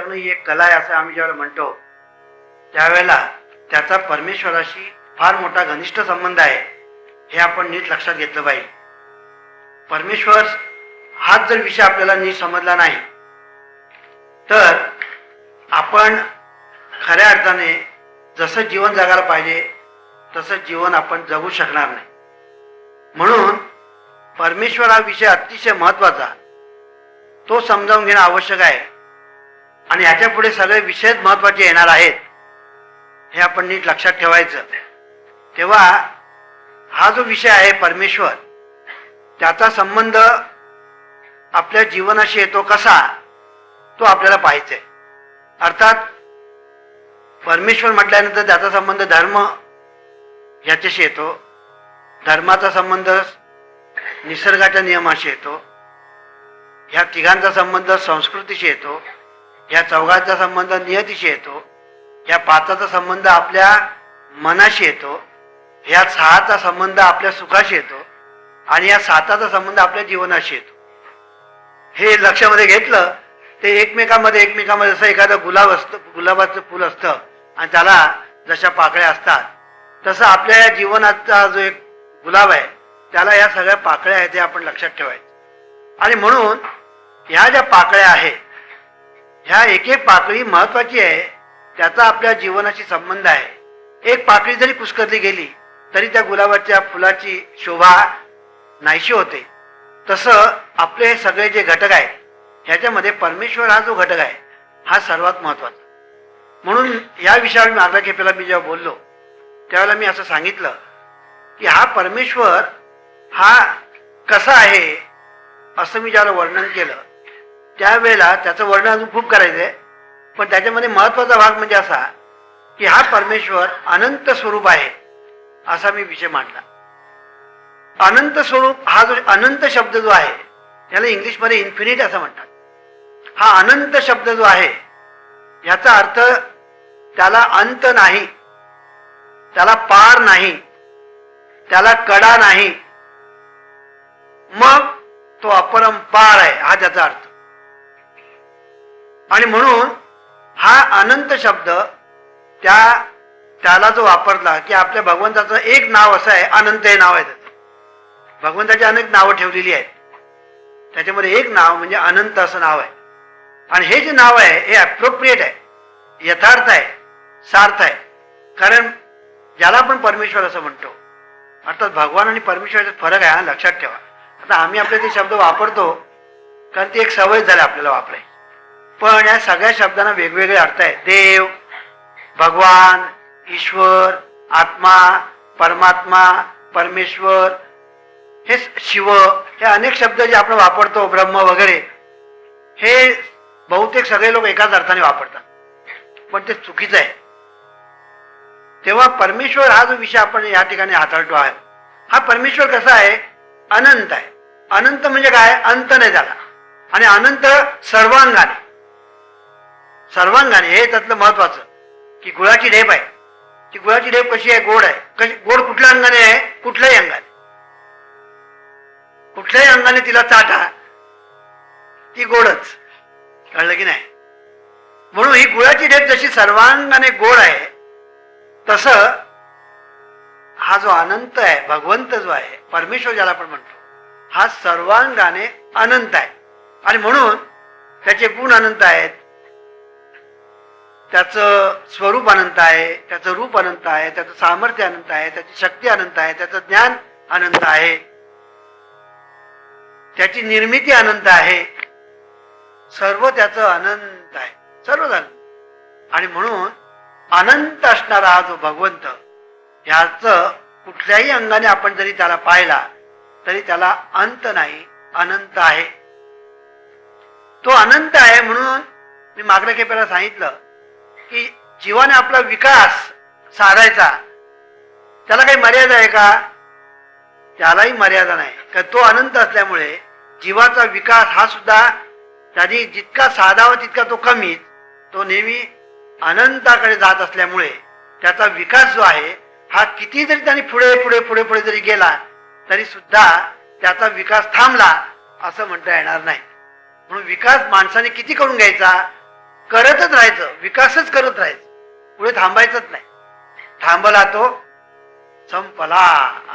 जगणं ही एक कला आहे असं आम्ही ज्यावेळेला म्हणतो त्यावेळेला त्याचा परमेश्वराशी फार मोठा घनिष्ठ संबंध आहे हे आपण नीट लक्षात घेतलं पाहिजे. परमेश्वर हाच जर विषय आपल्याला नीट समजला नाही तर आपण खऱ्या अर्थाने जसं जीवन जगायला पाहिजे तसं जीवन आपण जगू शकणार नाही. म्हणून परमेश्वर हा विषय अतिशय महत्वाचा, तो समजावून घेणं आवश्यक आहे आणि याच्या पुढे सगळे विषयच महत्वाचे येणार आहेत हे आपण नीट लक्षात ठेवायचं. तेव्हा हा जो विषय आहे परमेश्वर, त्याचा संबंध आपल्या जीवनाशी येतो कसा तो आपल्याला पाहायचा आहे. अर्थात परमेश्वर म्हटल्यानंतर त्याचा संबंध धर्म याच्याशी येतो, धर्माचा संबंध निसर्गाच्या नियमाशी येतो, ह्या तिघांचा संबंध संस्कृतीशी येतो, ह्या चौघांचा संबंध नियतीशी येतो, ह्या पाचाचा संबंध आपल्या मनाशी येतो, ह्या सहाचा संबंध आपल्या सुखाशी येतो आणि या साताचा संबंध आपल्या जीवनाशी येतो. हे लक्षामध्ये घेतलं ते एकमेकांमध्ये जसं एखादं गुलाब असतं, गुलाबाचं फुल असतं आणि त्याला जशा पाकळ्या असतात तसं आपल्या या जीवनाचा जो एक गुलाब आहे त्याला या सगळ्या पाकळ्या आहेत हे आपण लक्षात ठेवायचं. आणि म्हणून ह्या ज्या पाकळ्या आहेत ह्या एक एक पाकळी महत्वाची आहे, त्याचा आपल्या जीवनाशी संबंध आहे. एक पाकळी जरी कुस्करली गेली तरी त्या गुलाबाच्या फुलाची शोभा नाहीशी होते. तसं आपले हे सगळे जे घटक आहेत ह्याच्यामध्ये परमेश्वर हा जो घटक आहे हा सर्वात महत्वाचा. म्हणून या विषयावर मागल्या खेपेला मी जेव्हा बोललो त्यावेळेला मी असं सांगितलं की हा परमेश्वर हा कसा आहे असं मी ज्याला वर्णन केलं त्यावेळेला त्याचं वर्णन अजून खूप करायचं आहे, पण त्याच्यामध्ये महत्वाचा भाग म्हणजे असा की हा परमेश्वर अनंत स्वरूप आहे असा मी विषय मांडला. अनंत स्वरूप हा जो अनंत शब्द जो आहे त्याला इंग्लिशमध्ये इन्फिनिट असं म्हणतात. हा अनंत शब्द जो आहे याचा अर्थ त्याला अंत नाही, त्याला पार नाही, त्याला कडा नाही, मग तो अपरंपार आहे हा त्याचा अर्थ. आणि म्हणून हा अनंत शब्द त्याला जो वापरला की आपल्या भगवंताचं एक नाव असं आहे, अनंत हे नाव आहे त्याचं. भगवंताची अनेक नावं ठेवलेली आहेत, त्याच्यामध्ये एक नाव म्हणजे अनंत असं नाव आहे. आणि हे जे नाव आहे हे अप्रोप्रिएट आहे, यथार्थ आहे, सार्थ आहे. कारण ज्याला आपण परमेश्वर असं म्हणतो अर्थात भगवान आणि परमेश्वराचा फरक आहे हा लक्षात ठेवा. आता आम्ही आपले ते शब्द वापरतो कारण ती एक सवय झाली आपल्याला वापरायची, पण या सगळ्या शब्दांना वेगवेगळे अर्थ आहेत. देव, भगवान, ईश्वर, आत्मा, परमात्मा, परमेश्वर, हे शिव, हे अनेक शब्द जे आपण वापरतो, ब्रह्म वगैरे, हे बहुतेक सगळे लोक एकाच अर्थाने वापरतात, पण ते चुकीचं आहे. तेव्हा परमेश्वर हा जो विषय आपण या ठिकाणी हाताळतो आहे हा परमेश्वर कसा आहे, अनंत आहे. अनंत म्हणजे काय, अंत नाही झाला, आणि अनंत सर्वांगाने. सर्वांगाने हे त्यातलं महत्वाचं की गुळाची ढेप आहे, ती गुळाची ढेप कशी आहे, गोड आहे. कशी गोड कुठल्या अंगाने आहे, कुठल्याही अंगाने, कुठल्याही अंगाने तिला चाटा ती गोडच, कळलं की नाही. म्हणून ही गुळाची ढेप जशी सर्वांगाने गोड आहे तसं हा जो अनंत आहे, भगवंत जो आहे, परमेश्वर ज्याला आपण म्हणतो, हा सर्वांगाने अनंत आहे. आणि म्हणून त्याचे गुण अनंत आहेत, त्याचं स्वरूप अनंत आहे, त्याचं रूप अनंत आहे, त्याचं सामर्थ्य अनंत आहे, त्याची शक्ती अनंत आहे, त्याचं ज्ञान अनंत आहे, त्याची निर्मिती अनंत आहे, सर्व त्याचं अनंत आहे, सर्व झालं. आणि म्हणून अनंत असणारा हा जो भगवंत ह्याचं कुठल्याही अंगाने आपण जरी त्याला पाहिला तरी त्याला अंत नाही, अनंत आहे. तो अनंत आहे. म्हणून मी मागल्या खेपेला सांगितलं की जीवाने आपला विकास साधायचा त्याला काही मर्यादा आहे का, त्यालाही मर्यादा नाही. कारण तो अनंत असल्यामुळे जीवाचा विकास हा सुद्धा त्याने जितका साधावा तितका तो कमीच, तो नेहमी अनंताकडे जात असल्यामुळे त्याचा विकास जो आहे हा किती जरी त्याने पुढे पुढे पुढे पुढे जरी गेला तरी सुद्धा त्याचा विकास थांबला असं म्हणता येणार नाही. म्हणून विकास माणसाने किती करून घ्यायचा, करतच राहायचं, विकासच करत राहायचं, पुढे थांबायचंच नाही. थांबला तो संपला,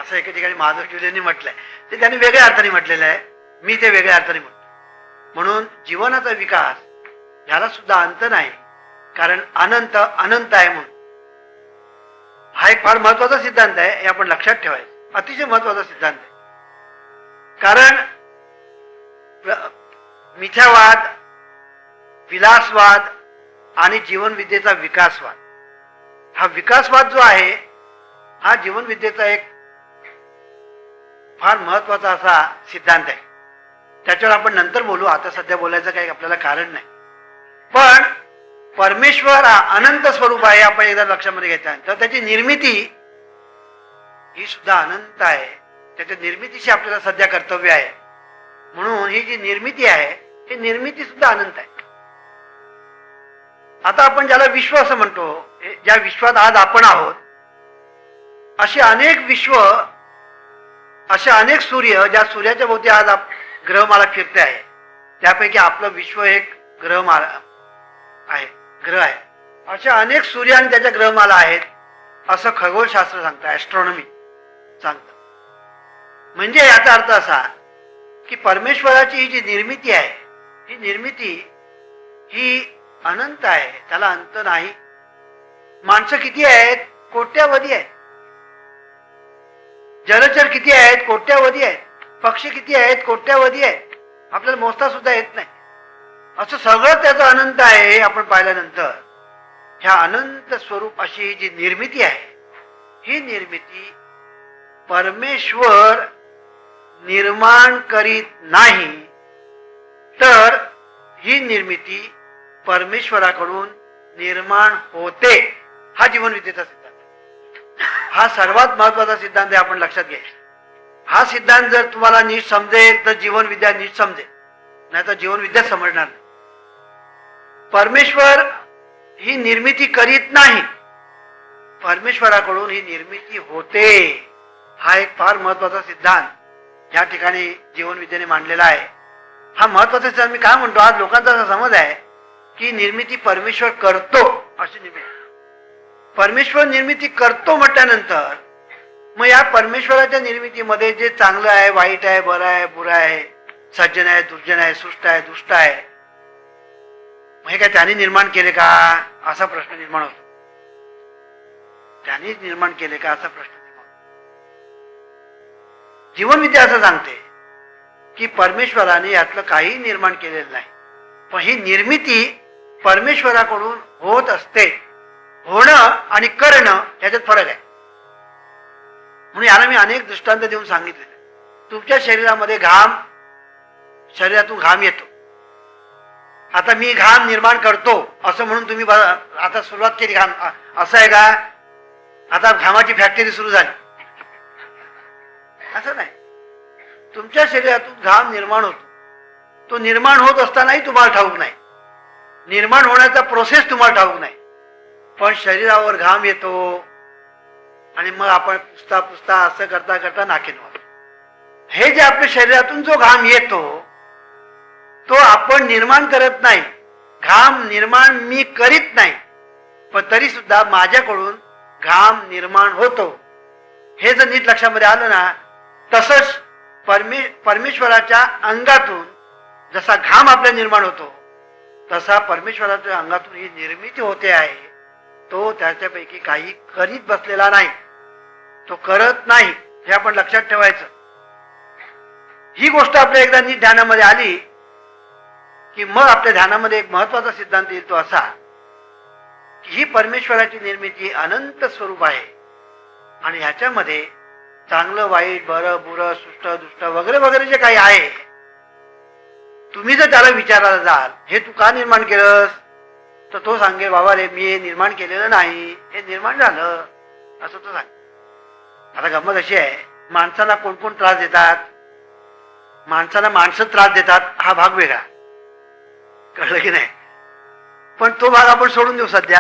असं एके ठिकाणी महादेव टिवलेंनी म्हटलंय. ते त्यांनी वेगळ्या अर्थाने म्हटलेलं आहे, मी ते वेगळ्या अर्थाने म्हणतो. म्हणून जीवनाचा विकास ह्याला सुद्धा अंत नाही, कारण अनंत अनंत आहे. म्हणून हा एक फार महत्वाचा सिद्धांत आहे, हे आपण लक्षात ठेवायचं. अतिशय महत्वाचा सिद्धांत आहे. कारण मिथ्यावाद, विलासवाद आणि जीवनविद्येचा विकासवाद, हा विकासवाद जो आहे हा जीवनविद्येचा एक फार महत्वाचा असा सिद्धांत आहे. त्याच्यावर आपण नंतर बोलू, आता सध्या बोलायचं काही आपल्याला कारण नाही. पण परमेश्वर हा अनंत स्वरूप आहे, आपण एकदा लक्षामध्ये घ्यायचं. तर त्याची निर्मिती ही सुद्धा अनंत आहे, त्याच्या निर्मितीशी आपल्याला सध्या कर्तव्य आहे. म्हणून ही जी निर्मिती आहे ही निर्मिती सुद्धा अनंत आहे. आता आपण ज्याला विश्व असं म्हणतो, ज्या विश्वात आज आपण आहोत, असे अनेक विश्व, असे अनेक सूर्य, ज्या सूर्याच्या भोवती आज ग्रहमाला फिरते आहे, त्यापैकी आपलं विश्व एक ग्रहमाला आहे, ग्रह आहे. असे अनेक सूर्य आणि त्याच्या ग्रहमाला आहेत, असं खगोलशास्त्र सांगतं, ऍस्ट्रॉनॉमी सांगतं. म्हणजे याचा अर्थ असा की परमेश्वराची ही जी निर्मिती आहे, ही निर्मिती ही अनंत आहे, त्याला अंत नाही. माणसं किती आहेत? कोट्यावधी आहेत. जलचर किती आहेत? कोट्यावधी आहेत. पक्षी किती आहेत? कोट्यावधी आहेत. आपल्याला मोजता सुद्धा येत नाही. असं सगळं त्याचं अनंत आहे. हे आपण पाहिल्यानंतर ह्या अनंत स्वरूप अशी जी निर्मिती आहे, ही निर्मिती परमेश्वर निर्माण करीत नाही, तर ही निर्मिती परमेश्वराकडून निर्माण होते. हा जीवनविद्येचा सिद्धांत, हा सर्वात महत्वाचा सिद्धांत आहे, आपण लक्षात घ्यायचा. हा सिद्धांत जर तुम्हाला नीट समजेल तर जीवनविद्या नीट समजेल, नाही तर जीवनविद्या समजणार नाही. परमेश्वर ही निर्मिती करीत नाही, परमेश्वराकडून ही निर्मिती होते. हा एक फार महत्वाचा सिद्धांत या ठिकाणी जीवनविद्येने मांडलेला आहे. हा महत्वाचा सिद्धांत मी काय म्हणतो, आज लोकांचा असा समज आहे की निर्मिती परमेश्वर करतो, अशी निर्मिती. परमेश्वर निर्मिती करतो म्हटल्यानंतर मग या परमेश्वराच्या निर्मितीमध्ये जे चांगलं आहे, वाईट आहे, बरं आहे, बुरा आहे, सज्जन आहे, दुर्जन आहे, सुष्ट आहे, दुष्ट आहे, मग हे काय त्यांनी निर्माण केले का, असा प्रश्न निर्माण होतो. त्यांनी निर्माण केले का, असा प्रश्न निर्माण होतो. जीवनविद्या असं सांगते की परमेश्वराने यातलं काही निर्माण केलेलं नाही, पण ही निर्मिती परमेश्वराकडून होत असते. होणं आणि करणं याच्यात फरक आहे. म्हणून याला मी अनेक दृष्टांत देऊन सांगितले. तुमच्या शरीरामध्ये शरीरातून घाम येतो. आता मी घाम निर्माण करतो असं म्हणून तुम्ही आता सुरुवात केली घाम, असं आहे का? आता घामाची फॅक्टरी सुरू झाली, असं नाही. तुमच्या शरीरातून घाम निर्माण होतो. तो निर्माण होत असतानाही तुम्हाला ठाऊक नाही, निर्माण होण्याचा प्रोसेस तुम्हाला ठाऊक नाही, पण शरीरावर घाम येतो आणि मग आपण पुसता पुसता असं करता करता नाकेनवर. हे जे आपल्या शरीरातून जो घाम येतो तो आपण निर्माण करत नाही. घाम निर्माण मी करीत नाही, पण तरी सुद्धा माझ्याकडून घाम निर्माण होतो. हे जर नीट लक्षामध्ये आलं ना, तसंच परमेश्वराच्या अंगातून जसा घाम आपल्या निर्माण होतो, तसा परमेश्वराच्या अंगातून ही निर्मिती होते आहे. तो त्याच्यापैकी काही करीत बसलेला नाही, तो करत नाही, हे आपण लक्षात ठेवायचं. ही गोष्ट आपल्या एकदा नीट ध्यानामध्ये आली की मग आपल्या ध्यानामध्ये एक महत्वाचा सिद्धांत येतो असा की ही परमेश्वराची निर्मिती अनंत स्वरूप आहे आणि ह्याच्यामध्ये चांगलं वाईट, बरं बुरं, सुष्ट दुष्ट वगैरे वगैरे जे काही आहे, तुम्ही जर त्याला विचारायला जाल हे तू का निर्माण केलंस, तर तो सांगेल बाबा रे मी हे निर्माण केलेलं नाही, हे निर्माण झालं, असं तो सांग. आता गंमत अशी आहे, माणसांना कोण कोण त्रास देतात, माणसांना माणसं त्रास देतात, हा भाग वेगळा, कळलं की नाही. पण तो भाग आपण सोडून देऊ सध्या.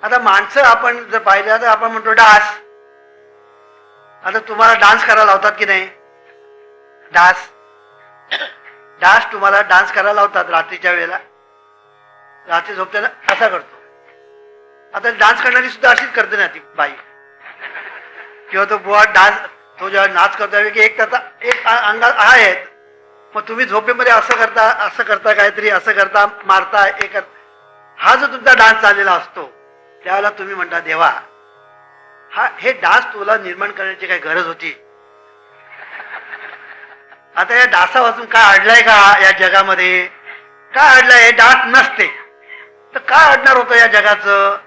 आता माणसं आपण जर पाहिलं तर आपण म्हणतो डास. आता तुम्हाला डान्स करायला लावतात की नाही, डास तुम्हाला डान्स करायला लावतात रात्रीच्या वेळेला, रात्री झोपताना असा करतो. आता डान्स करणारी सुद्धा अशीच करते ना ती बाई किंवा तो बुवा डान्स, तो जेव्हा नाच करतो की एक त्याचा एक अंगात आहे, मग तुम्ही झोपेमध्ये असं करता काहीतरी असं करता मारता एक, हा जो तुमचा डान्स चाललेला असतो त्यावेळेला तुम्ही म्हणता देवा हे डास तुला निर्माण करण्याची काही गरज होती. आता या डासापासून काय अडलाय का या जगामध्ये? काय अडलंय? हे डास नसते तर काय अडणार होतं या जगाचं?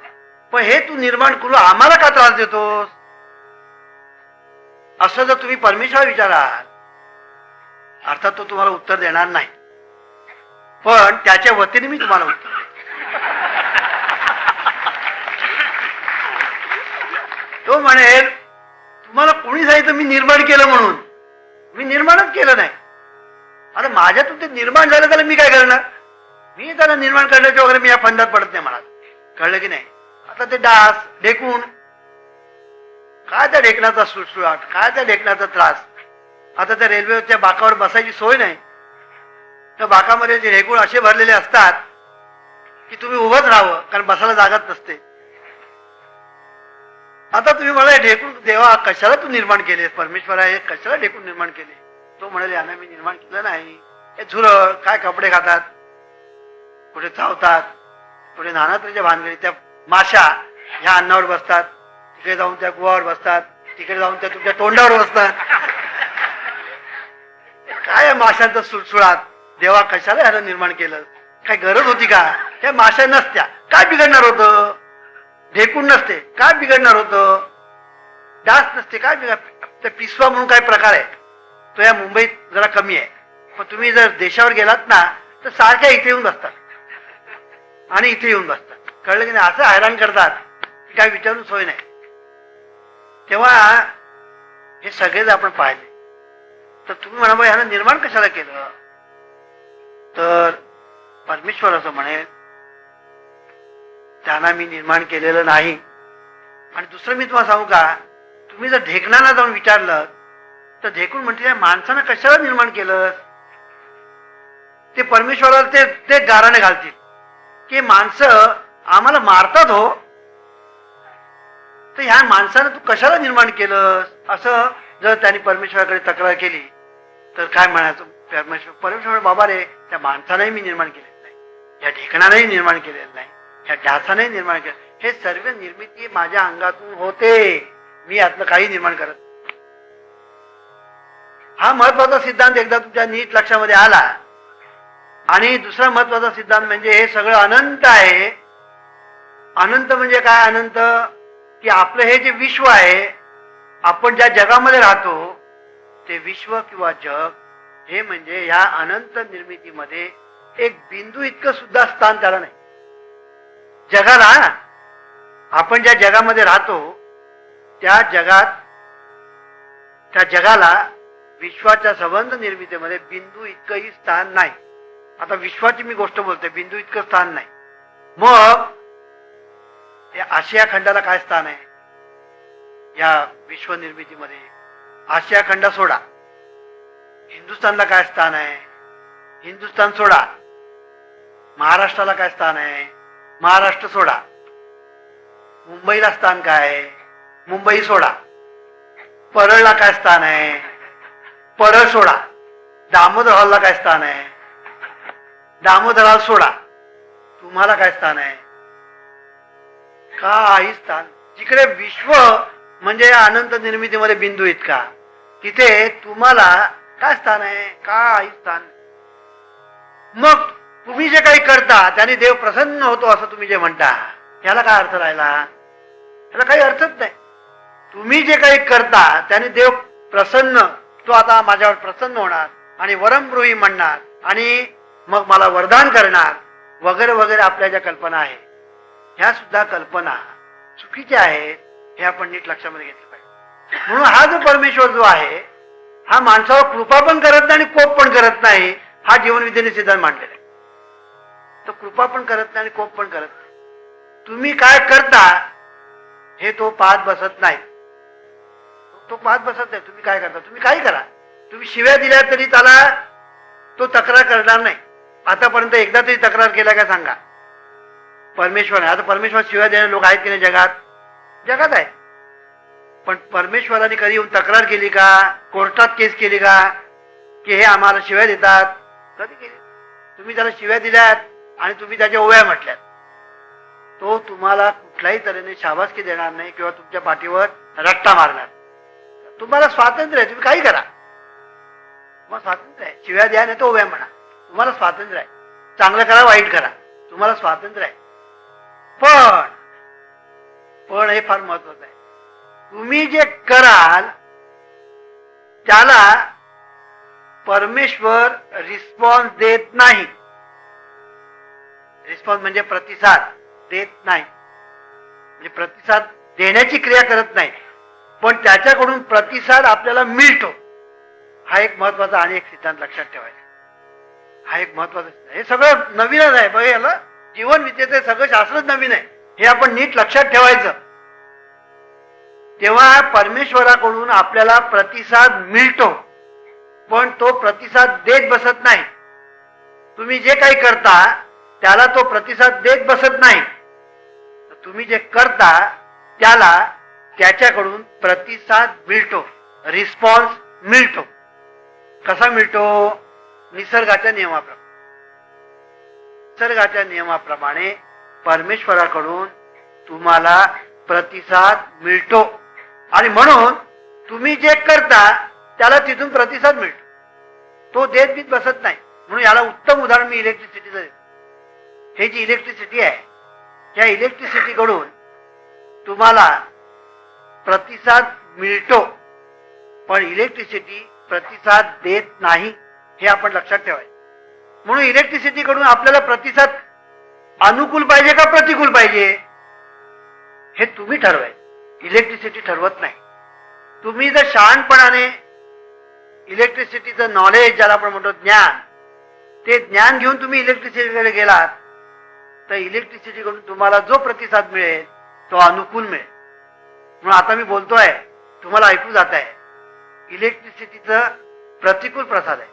पण हे तू निर्माण करू आम्हाला का त्रास देतोस? असं जर तुम्ही परमेश्वर विचाराल, अर्थात तो तुम्हाला उत्तर देणार नाही, पण त्याच्या वतीने मी तुम्हाला उत्तर देतो. तो म्हणेल तुम्हाला कोणी सांगितलं मी निर्माण केलं म्हणून? मी निर्माणच केलं नाही. आता माझ्यातून ते निर्माण झालं त्याला मी काय करणार? मी त्याला निर्माण करण्याच्या वगैरे मी या फंदात पडत नाही. मला कळलं की नाही? आता ते डास ढेकून, काय त्या ढेकणाचा सुळसुळाट, काय त्या ढेकणाचा त्रास. आता त्या रेल्वेच्या बाकावर बसायची सोय नाही, त्या बाकामध्ये जे ढेकूण असे भरलेले असतात की तुम्ही उभंच राहावं, कारण बसायला जागाच नसते. आता तुम्ही मला ढेकून देवा कशाला तू निर्माण केले? परमेश्वर आहे, कशाला ढेकून निर्माण केले? तो म्हणाले यांना मी निर्माण केलं नाही. हे झुरळ काय कपडे खातात, कुठे चावतात, कुठे नाना तऱ्हेच्या भानगडी. त्या माशा ह्या अन्नावर बसतात, तिकडे जाऊन त्या गुवावर बसतात, तिकडे जाऊन त्या तुमच्या तोंडावर बसतात. काय माशांचा सुळसुळाट? देवा कशाला ह्याला निर्माण केलं? काय गरज होती का? त्या माशा नसत्या काय बिघडणार होतं? ढेकून नसते काय बिघडणार होतं? डास नसते काय बिघड? पिसवा म्हणून काय प्रकार आहे तो या मुंबईत जरा कमी आहे, पण तुम्ही जर देशावर गेलात ना तर सारख्या इथे येऊन बसतात आणि इथे येऊन बसतात. कळलं की नाही? असं हैराण करतात की काय विचारून सोय नाही. तेव्हा हे सगळेच आपण पाहिले तर तुम्ही म्हणा ह्याला निर्माण कशाला केलं? तर परमेश्वर असं म्हणेल त्यांना मी निर्माण केलेलं नाही. आणि दुसरं मी तुम्हाला सांगू का, तुम्ही जर ढेकणाला जाऊन विचारलं तर ढेकून म्हणते माणसानं कशाला निर्माण केलं? ते परमेश्वराला ते गाराने घालतील की माणसं आम्हाला मारतात हो, तर ह्या माणसानं तू कशाला निर्माण केलं? असं जर त्यांनी परमेश्वराकडे तक्रार केली तर काय म्हणायचं? परमेश्वर बाबा रे, त्या माणसालाही मी निर्माण केलेलं नाही, या ढेकणालाही निर्माण केलेलं नाही, ह्या डासाने निर्माण केलं. हे सर्व निर्मिती माझ्या अंगातून होते, मी यातलं काही निर्माण करत. हा महत्वाचा सिद्धांत एकदा तुमच्या नीट लक्षामध्ये आला. आणि दुसरा महत्वाचा सिद्धांत म्हणजे हे सगळं अनंत आहे. अनंत म्हणजे काय? अनंत की आपलं हे जे विश्व आहे, आपण ज्या जगामध्ये राहतो ते विश्व किंवा जग, हे म्हणजे या अनंत निर्मितीमध्ये एक बिंदू इतकं सुद्धा स्थान त्याला नाही. जगाला, आपण ज्या जगामध्ये राहतो त्या जगाला विश्वाच्या संबंध निर्मितीमध्ये बिंदू इतकंही स्थान नाही. आता विश्वाची मी गोष्ट बोलतोय, बिंदू इतकं स्थान नाही. मग या आशिया खंडाला काय स्थान आहे या विश्व निर्मितीमध्ये? आशिया खंड सोडा. हिंदुस्थानला काय स्थान आहे? हिंदुस्थान सोडा. महाराष्ट्राला काय स्थान आहे? महाराष्ट्र सोडा. मुंबईला स्थान काय आहे? मुंबई सोडा. परळला काय स्थान आहे? परळ सोडा. दामोदर हॉलला काय स्थान आहे? दामोदर हॉल सोडा. तुम्हाला काय स्थान आहे? काही स्थान. जिकडे विश्व म्हणजे अनंत निर्मितीमध्ये बिंदू इतका, तिथे तुम्हाला काय स्थान आहे? काही स्थान. मग तुम्ही जे काही करता त्याने देव प्रसन्न होतो असं तुम्ही जे म्हणता, याला काय अर्थ राहिला? त्याला काही अर्थच नाही. तुम्ही जे काही करता त्याने देव प्रसन्न, तो आता माझ्यावर प्रसन्न होणार आणि वरमब्रूही म्हणणार आणि मग मला वरदान करणार वगैरे वगैरे. आपल्या ज्या कल्पना आहेत ह्या सुद्धा कल्पना चुकीच्या आहेत, हे आपण नीट लक्षामध्ये घेतलं पाहिजे. म्हणून हा जो परमेश्वर जो आहे हा माणसावर कृपा पण करत नाही आणि कोप पण करत नाही, हा जीवनविद्येने सिद्धांत मांडलेला आहे. तो कृपा पण करत नाही आणि कोप पण करत नाही. तुम्ही काय करता हे तो पाहत बसत नाही. तो पाहत बसत नाही तुम्ही काय करता. तुम्ही काय करा, तुम्ही शिव्या दिल्या तरी त्याला तो तक्रार करणार नाही. आतापर्यंत एकदा तरी तक्रार केला का सांगा? परमेश्वर आहे. आता परमेश्वर शिवाय देणारे लोक आहेत की नाही जगात? जगात आहे. पण परमेश्वराने कधी येऊन तक्रार केली का? कोर्टात केस केली का की हे आम्हाला शिव्या देतात? कधी केली? तुम्ही त्याला शिव्या दिल्यात आणि तुम्ही त्याच्या ओव्या म्हटल्यात, तो तुम्हाला कुठल्याही तऱ्हेने शाबासकी देणार नाही किंवा तुमच्या पाठीवर रट्टा मारणार. तुम्हाला स्वातंत्र्य आहे, तुम्ही काही करा, मग स्वातंत्र्य आहे. शिव्या द्या नाही तर ओव्या म्हणा, तुम्हाला स्वातंत्र्य आहे. चांगलं करा वाईट करा, तुम्हाला स्वातंत्र्य आहे. पण हे फार महत्वाचं आहे, तुम्ही जे कराल त्याला परमेश्वर रिस्पॉन्स देत नाही. रिस्पॉन्स म्हणजे प्रतिसाद देत नाही, म्हणजे प्रतिसाद देण्याची क्रिया करत नाही, पण त्याच्याकडून प्रतिसाद आपल्याला मिळतो. हा एक महत्वाचा आणि एक सिद्धांत लक्षात ठेवायचा. हा एक महत्वाचा सिद्धांत. हे सगळं नवीनच आहे बघा, याला जीवन विद्येचं सगळं शास्त्रच नवीन आहे, हे आपण नीट लक्षात ठेवायचं. तेव्हा परमेश्वराकडून आपल्याला प्रतिसाद मिळतो, पण तो प्रतिसाद देत बसत नाही. तुम्ही जे काही करता त्याला तो प्रतिसाद देत बसत नाही. तुम्ही जे करता त्याला त्याच्याकडून प्रतिसाद मिळतो, रिस्पॉन्स मिळतो. कसा मिळतो? निसर्गाच्या नियमाप्रमाणे. निसर्गाच्या नियमाप्रमाणे परमेश्वराकडून तुम्हाला प्रतिसाद मिळतो, आणि म्हणून तुम्ही जे करता त्याला तिथून प्रतिसाद मिळतो. तो देत बीत बसत नाही. म्हणून याला उत्तम उदाहरण मी इलेक्ट्रिसिटीचं देतो. हे जी इलेक्ट्रिसिटी आहे, या इलेक्ट्रिसिटीकडून तुम्हाला प्रतिसाद मिळतो, पण इलेक्ट्रिसिटी प्रतिसाद देत नाही, हे आपण लक्षात ठेवायचं. म्हणून इलेक्ट्रिसिटीकडून आपल्याला प्रतिसाद अनुकूल पाहिजे का प्रतिकूल पाहिजे हे तुम्ही ठरवायचं, इलेक्ट्रिसिटी ठरवत नाही. तुम्ही जर शहाणपणाने इलेक्ट्रिसिटीचं नॉलेज, ज्याला आपण म्हणतो ज्ञान, ते ज्ञान घेऊन तुम्ही इलेक्ट्रिसिटीकडे गेलात तर इलेक्ट्रिसिटीकडून तुम्हाला जो प्रतिसाद मिळेल तो अनुकूल मिळेल. म्हणून आता मी बोलतोय, तुम्हाला ऐकू जात आहे, इलेक्ट्रिसिटीचं प्रतिकूल प्रसाद आहे.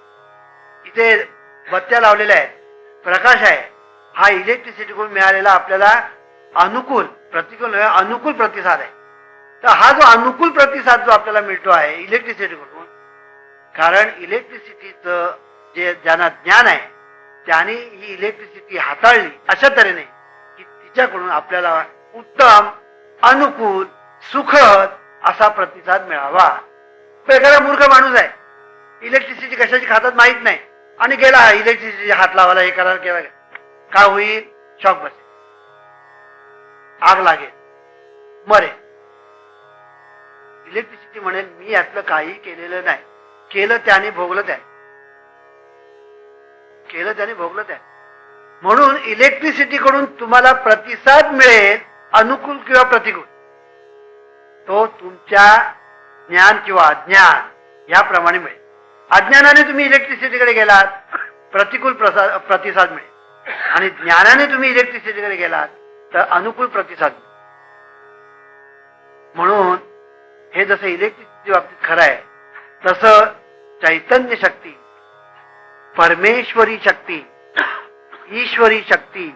इथे बत्त्या लावलेल्या आहेत, प्रकाश आहे, हा इलेक्ट्रिसिटीकडून मिळालेला आपल्याला अनुकूल, प्रतिकूल अनुकूल प्रतिसाद आहे. तर हा जो अनुकूल प्रतिसाद जो आपल्याला मिळतो आहे इलेक्ट्रिसिटीकडून, कारण इलेक्ट्रिसिटीचं जे ज्यांना ज्ञान आहे त्यांनी ही इलेक्ट्रिसिटी हाताळली अशा तऱ्हेने की तिच्याकडून आपल्याला उत्तम, अनुकूल, सुखद असा प्रतिसाद मिळावा. एखादा मूर्ख माणूस आहे, इलेक्ट्रिसिटी कशाची खातात माहित नाही, आणि गेला इलेक्ट्रिसिटी हात लावायला, हे करायला केला, काय होईल? शॉक बसेल, आग लागेल, मरेल. इलेक्ट्रिसिटी म्हणेल मी यातलं काही केलेलं नाही, केलं त्याने भोगलं त्याने, केलं त्याने भोगलं त्याने. म्हणून इलेक्ट्रिसिटीकडून तुम्हाला प्रतिसाद मिळेल, अनुकूल किंवा प्रतिकूल, तो तुमच्या ज्ञान किंवा अज्ञान याप्रमाणे मिळेल. अज्ञानाने तुम्ही इलेक्ट्रिसिटीकडे गेलात, प्रतिकूल प्रतिसाद मिळेल, आणि ज्ञानाने तुम्ही इलेक्ट्रिसिटीकडे गेलात तर अनुकूल प्रतिसाद मिळेल. म्हणून हे जसं इलेक्ट्रिसिटी बाबतीत खरं आहे, तसं चैतन्य शक्ती, परमेश्वरी शक्ती, ईश्वरी शक्ती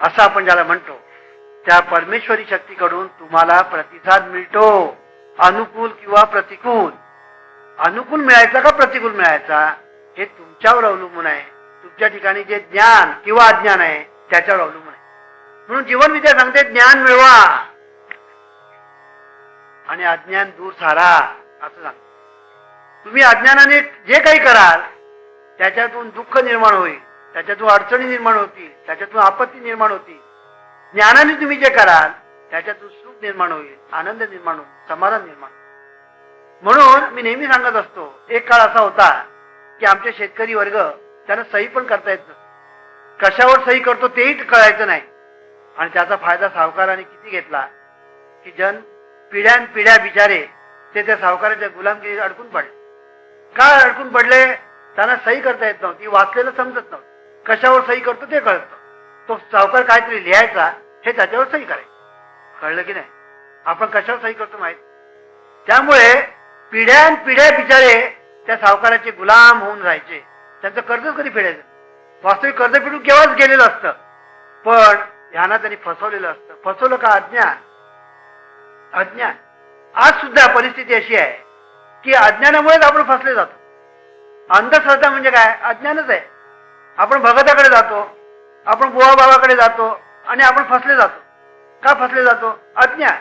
असं आपण ज्याला म्हणतो, त्या परमेश्वरी शक्तीकडून तुम्हाला प्रतिसाद मिळतो, अनुकूल किंवा प्रतिकूल. अनुकूल मिळायचा का प्रतिकूल मिळायचा हे तुमच्यावर अवलंबून आहे. तुमच्या ठिकाणी जे ज्ञान किंवा अज्ञान आहे त्याच्यावर अवलंबून आहे. म्हणून जीवनविद्या सांगते ज्ञान मिळवा आणि अज्ञान दूर सारा, असं सांगते. तुम्ही अज्ञानाने जे काही कराल त्याच्यातून दुःख निर्माण होईल, त्याच्यातून अडचणी निर्माण होतील, त्याच्यातून आपत्ती निर्माण होतील. ज्ञानाने तुम्ही जे कराल त्याच्यातून सुख निर्माण होईल, आनंद निर्माण होईल, समाधान निर्माण होईल. म्हणून मी नेहमी सांगत असतो, एक काळ असा होता की आमचे शेतकरी वर्ग त्यांना सही पण करता येत नसतं, कशावर सही करतो तेही कळायचं नाही, आणि त्याचा फायदा सावकाराने किती घेतला की जन पिढ्यानपिढ्या बिचारे ते त्या सावकाराच्या गुलामगिरीत अडकून पडले. का अडकून पडले? त्यांना सही करता येत नव्हती, वाचलेलं समजत नव्हतं, कशावर सही करतो ते कळत. तो सावकार काहीतरी लिहायचा, हे त्याच्यावर सही करायचं, कळलं की नाही? आपण कशावर सही करतो माहित. त्यामुळे पिढ्यानपिढ्या बिचारे त्या सावकाराचे गुलाम होऊन राहायचे, त्यांचं कर्ज कधी फेडायचं? वास्तविक कर्ज फेडून केव्हाच गेलेलं असतं, पण ध्यानात त्यांनी फसवलेलं असतं. फसवलं का? अज्ञान. अज्ञान. आज सुद्धा परिस्थिती अशी आहे की अज्ञानामुळेच आपण फसले जातो. अंधश्रद्धा म्हणजे काय? अज्ञानच आहे. आपण भगताकडे जातो, आपण बुवा बाबाकडे जातो आणि आपण फसले जातो. का फसले जातो? अज्ञान.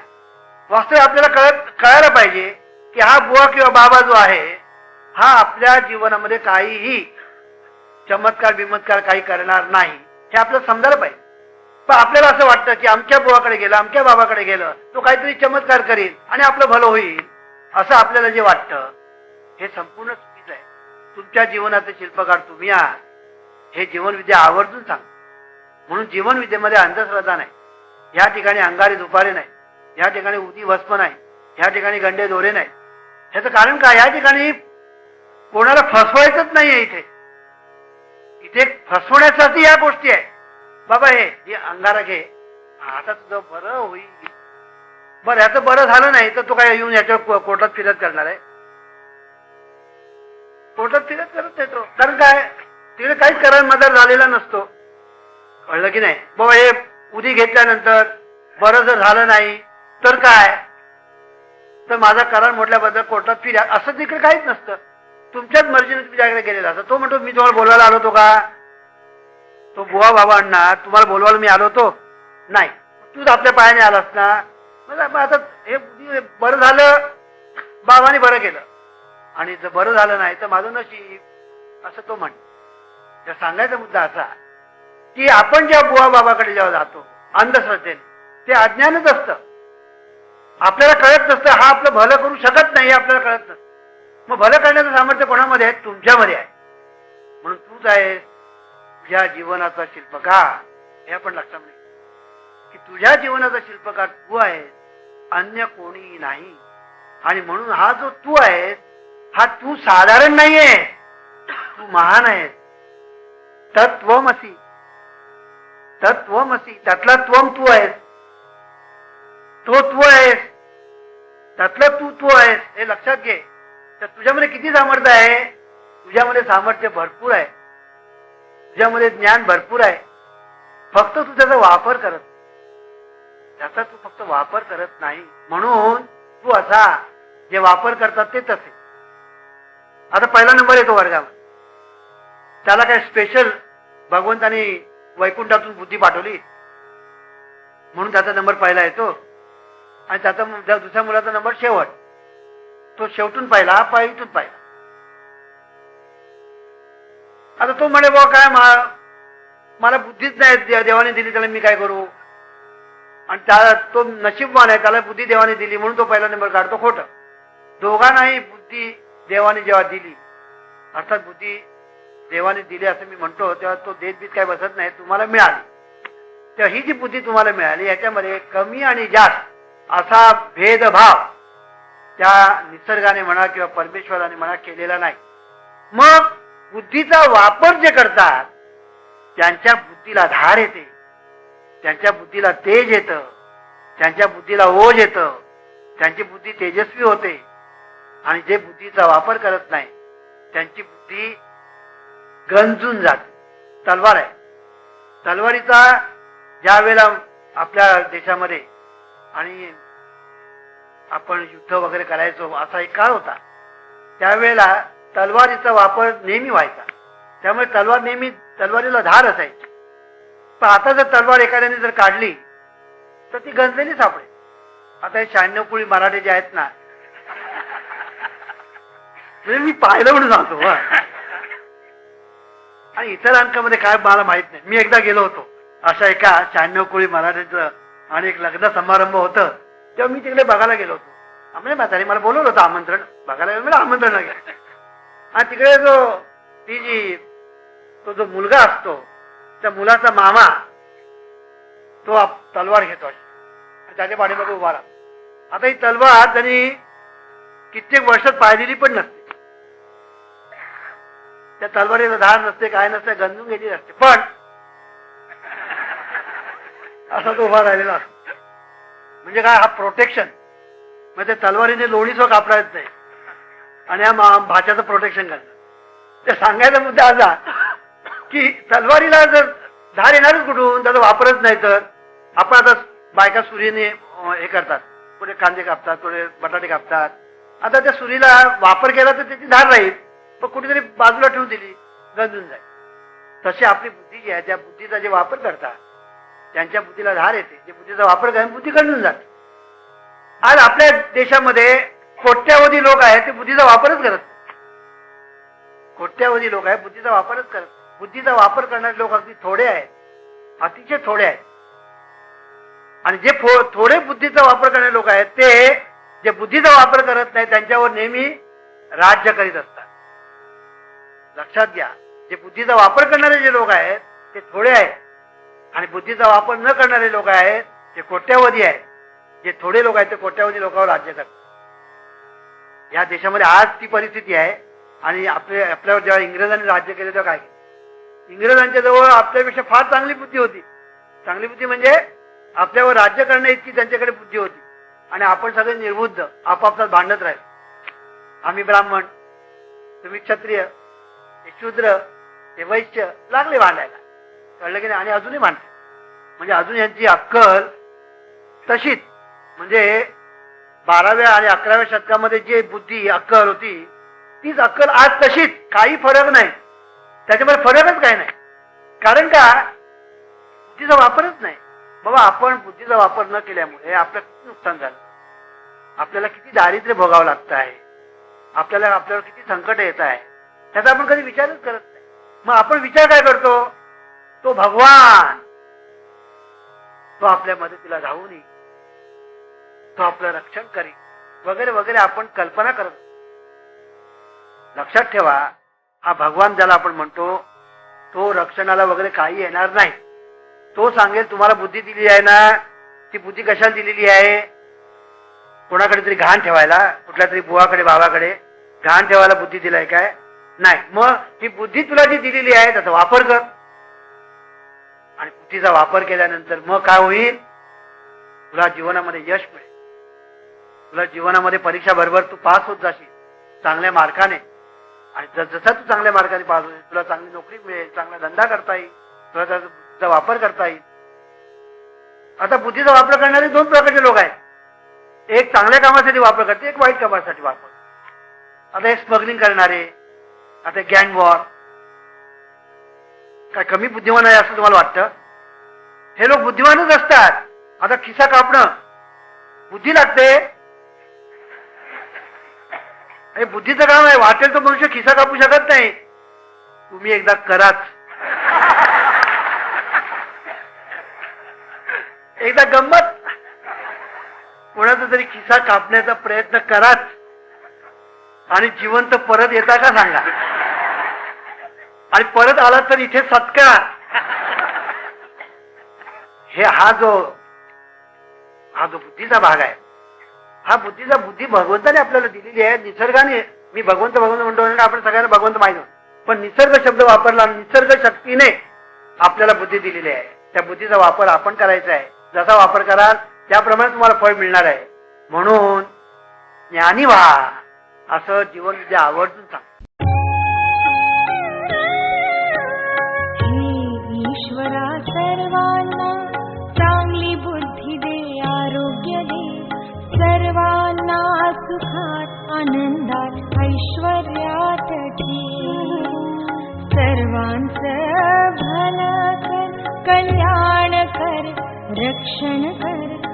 वास्तव आपल्याला कळायला पाहिजे की हा बुवा किंवा बाबा जो आहे हा आपल्या जीवनामध्ये काहीही चमत्कार बिमत्कार काही करणार नाही हे आपल्याला समजायला पाहिजे. पण आपल्याला असं वाटतं की अमक्या बुवाकडे गेलं, अमक्या बाबाकडे गेलं, तो काहीतरी चमत्कार करील आणि आपलं भलं होईल, असं आपल्याला जे वाटतं हे संपूर्ण चुकीचं आहे. तुमच्या जीवनाचे शिल्पकार तुम्ही आहात हे जीवनविद्या आवर्जून सांग. म्हणून जीवनविद्येमध्ये अंधश्रद्धा नाही. या ठिकाणी अंगारी दुपारे नाही, या ठिकाणी उदी भस्म नाही, या ठिकाणी गंडे दोरे नाही. ह्याचं कारण काय? या ठिकाणी कोणाला फसवायचंच नाहीये. इथे फसवण्यासाठी या गोष्टी आहे. बाबा हे अंगारा घे, आता तुझं बरं होईल. बरं याचं बरं झालं नाही तर तो काय येऊन याच्या कोर्टात फिरत करणार आहे? कोर्टात फिरत करत नाही तो. कारण काय? तिकडे काहीच करायला मदत झालेला नसतो. कळलं की नाही? बाबा हे उदी घेतल्यानंतर बरं जर झालं नाही तर काय, तर माझा करार मोडल्याबद्दल कोर्टात फिरा, असं तिकडे काहीच नसतं. तुमच्याच मर्जीने तुझ्याकडे गेलेला असं. तो म्हणतो मी तुम्हाला बोलवायला आलो होतो का? तो बुवा बाबा अण्णा तुम्हाला बोलवायला मी आलो होतो नाही, तूच आपल्या पायाने आलास ना. मग आता हे बरं झालं, बाबाने बरं केलं, आणि जर बरं झालं नाही तर माझं नशीब, असं तो म्हणतो. सांगायचा मुद्दा असा की आपण जेव्हा बुवा बाबाकडे जेव्हा जातो अंधश्रद्धेने, ते अज्ञानच असतं. आपल्याला कळत नसतं हा आपलं भलं करू शकत नाही, आपल्याला कळत नसतं. मग भलं करण्याचं सामर्थ्य कोणामध्ये आहे? तुमच्यामध्ये आहे. म्हणून तूच आहे तुझ्या जीवनाचा शिल्पकार. हे आपण लक्षात नाही की तुझ्या जीवनाचा शिल्पकार तू आहे, अन्य कोणी नाही. आणि म्हणून हा जो तू आहे हा तू साधारण नाहीये, तू महान आहेस. तत्वमसी. तत्वमसी. त्यातला त्वम तू आहेस, तो तू आहेस, त्यातलं तू आहेस. हे लक्षात घे. तर तुझ्यामध्ये किती सामर्थ्य आहे? तुझ्यामध्ये सामर्थ्य भरपूर आहे, तुझ्यामध्ये ज्ञान भरपूर आहे. फक्त तू त्याचा वापर करत, त्याचा तू फक्त वापर करत नाही. म्हणून तू असा जे वापर करतात ते तसे. आता पहिला नंबर येतो वर्गामध्ये, त्याला काय स्पेशल भगवंतानी वैकुंठातून बुद्धी पाठवली म्हणून त्याचा नंबर पहिला येतो, आणि त्याचा दुसऱ्या मुलाचा नंबर शेवट. तो शेवटून पाहिला, पहिलीतून पाहिला. आता तो म्हणे बुवा काय मला बुद्धीच नाही देवाने दिली, त्याला मी काय करू? आणि त्याला तो नशीबवान आहे, त्याला बुद्धी देवाने दिली म्हणून तो पहिला नंबर काढतो. खोटं. दोघांनाही बुद्धी देवाने जेव्हा दिली, अर्थात बुद्धी देवाने दिली असं मी म्हणतो, तेव्हा तो देत काय बसत नाही, तुम्हाला मिळाली. तेव्हा ही जी बुद्धी तुम्हाला मिळाली याच्यामध्ये कमी आणि जास्त असा भेदभाव त्या निसर्गाने म्हणा किंवा परमेश्वराने म्हणा केलेला नाही. मग बुद्धीचा वापर जे करतात त्यांच्या बुद्धीला धार येते, त्यांच्या बुद्धीला तेज येतं, त्यांच्या बुद्धीला ओज येतं, त्यांची बुद्धी तेजस्वी होते. आणि जे बुद्धीचा वापर करत नाही त्यांची बुद्धी गंजून जाते. तलवार आहे, तलवारीचा ज्या वेळेला आपल्या देशामध्ये आणि आपण युद्ध वगैरे करायचो असा एक काळ होता, त्यावेळेला तलवारीचा वापर नेहमी व्हायचा. त्यामुळे तलवार नेहमी तलवारीला धार असायची. पण आता जर तलवार एखाद्याने जर काढली तर ती गंजलेली सापडेल. आता हे 96 कुळी मराठे जे आहेत ना, म्हणजे मी पाहिलं म्हणून सांगतो. आणि इतर अंकामध्ये काय मला माहित नाही. मी एकदा गेलो होतो अशा एका 96 कुळी मराठीचं आणि एक लग्न समारंभ होतं, तेव्हा मी तिकडे बघायला गेलो होतो. म्हणजे म्हातारी मला बोलवलं होतं आमंत्रण बघायला गेलो, मला आमंत्रण गेलं. आणि तिकडे तो जो मुलगा असतो त्या मुलाचा मामा तो तलवार घेतो आणि त्याच्या पाठीमागे उभा राहतो. आता ही तलवार त्यांनी कित्येक वर्षात पाहिलेली पण नसते, त्या तलवारीला धार नसते, काय नसते, गंजून गेली असते, पण असा तो उभा राहिलेला असतो. म्हणजे काय? हा प्रोटेक्शन. मग त्या तलवारीने लोणीसो कापडायच नाही आणि या भाच्याचं प्रोटेक्शन करतात. ते सांगायचा मुद्दा असा की तलवारीला जर धार येणारच कुठून, त्याचा वापरच नाही तर आपण आता बायका सुरीने हे करतात, कुठे कांदे कापतात, कुठे बटाटे कापतात. आता त्या सुरीला वापर केला तर त्याची धार राहील, पण कुठेतरी बाजूला ठेवून दिली गंजून जाईल. तशी आपली बुद्धी जी आहे त्या बुद्धीचा जे वापर करतात त्यांच्या बुद्धीला धार येते, जे बुद्धीचा वापर करतात बुद्धी गंजून जाते. आज आपल्या देशामध्ये कोट्यावधी लोक आहेत ते बुद्धीचा वापरच करत नाही. कोट्यावधी लोक आहेत बुद्धीचा वापरच करत. बुद्धीचा वापर करणारे लोक अगदी थोडे आहेत, अतिशय थोडे आहेत. आणि जे थोडे बुद्धीचा वापर करणारे लोक आहेत ते जे बुद्धीचा वापर करत नाही त्यांच्यावर नेहमी राज्य करीत असतात. लक्षात घ्या, जे बुद्धीचा वापर करणारे जे लोक आहेत ते थोडे आहेत आणि बुद्धीचा वापर न करणारे लोक आहेत ते कोट्यावधी आहेत. जे थोडे लोक आहेत ते कोट्यावधी लोकांवर राज्य करतात. या देशामध्ये आज ती परिस्थिती आहे. आणि आपल्यावर जेव्हा इंग्रजांनी राज्य केले तेव्हा काय केलं? इंग्रजांच्या जवळ आपल्यापेक्षा फार चांगली बुद्धी होती. चांगली बुद्धी म्हणजे आपल्यावर राज्य करण्या इतकी त्यांच्याकडे बुद्धी होती. आणि आपण सगळे निर्बुद्ध आपापसात भांडत राहील. आम्ही ब्राह्मण, तुम्ही क्षत्रिय, हे शूद्र, हे वैश्य, लागले भांडायला. कळलं की नाही? आणि अजूनही भांडते. म्हणजे अजून यांची अक्कल तशीच, म्हणजे 12व्या आणि 11व्या शतकामध्ये जे बुद्धी अक्कल होती तीच अक्कल आज तशीच, काही फरक नाही. त्याच्यामध्ये फरकच काही नाही. कारण का? बुद्धीचा वापरच नाही. बाबा, आपण बुद्धीचा वापर न केल्यामुळे आपलं किती नुकसान झालं, आपल्याला किती दारिद्र्य भोगावं लागत आहे, आपल्यावर किती संकट येत आहे, त्याचा आपण कधी विचारच करत नाही. मग आपण विचार काय करतो? तो भगवान, तो आपल्या मदतीला धावून येईल, तो आपलं रक्षण करेल, वगैरे वगैरे आपण कल्पना करत. लक्षात ठेवा, हा भगवान ज्याला आपण म्हणतो तो रक्षणाला वगैरे काही येणार नाही. तो सांगेल तुम्हाला बुद्धी दिली आहे ना, ती बुद्धी कशाला दिलेली आहे? कोणाकडे तरी घाण ठेवायला, कुठल्या तरी बुवाकडे भावाकडे घाण ठेवायला बुद्धी दिलाय काय? नाही. मग ही बुद्धी तुला जी दिलेली आहे त्याचा वापर कर. आणि बुद्धीचा वापर केल्यानंतर मग काय होईल? तुला जीवनामध्ये यश मिळेल. तुला जीवनामध्ये परीक्षा बरोबर तू पास होत जाशील चांगल्या मार्काने. आणि जसा तू चांगल्या मार्काने पास होईल तुला चांगली नोकरी मिळेल, चांगला धंदा करता येईल, तुला त्याचा वापर करता येईल. आता बुद्धीचा वापर करणारे दोन प्रकारचे लोक आहेत. एक चांगल्या कामासाठी वापर करते, एक वाईट कामासाठी वापर. आता एक स्मगलिंग करणारे, आता गँग वॉर, काय कमी बुद्धिमान आहे असं तुम्हाला वाटतं? हे लोक बुद्धिमानच असतात. आता खिसा कापणं बुद्धी लागते. हे बुद्धीचं काम आहे. वाटेल तो मनुष्य खिसा कापू शकत नाही. तुम्ही एकदा कराच, एकदा गंमत कोणाचा तरी खिसा कापण्याचा प्रयत्न कराच आणि जिवंत परत येता का सांगा. आणि परत आला तर इथे सत्कार. हा जो बुद्धीचा भाग आहे, हा बुद्धीचा बुद्धी भगवंताने आपल्याला दिलेली आहे, निसर्गाने. मी भगवंत म्हणतो आपण सगळ्यांना भगवंत माहिती, पण निसर्ग शब्द वापरला. निसर्ग शक्तीने आपल्याला बुद्धी दिलेली आहे. त्या बुद्धीचा वापर आपण करायचा आहे. जसा वापर कराल त्याप्रमाणे तुम्हाला फळ मिळणार आहे. म्हणून ज्ञानी व्हा असं जीवन जे आवर्जून सांग. ईश्वरा सर्वांना चांगली बुद्धी दे, आरोग्य दे, सर्वांना सुखात आनंदात ऐश्वर्यात ठेव. सर्वांचं भलं कर, कल्याण कर, रक्षण कर.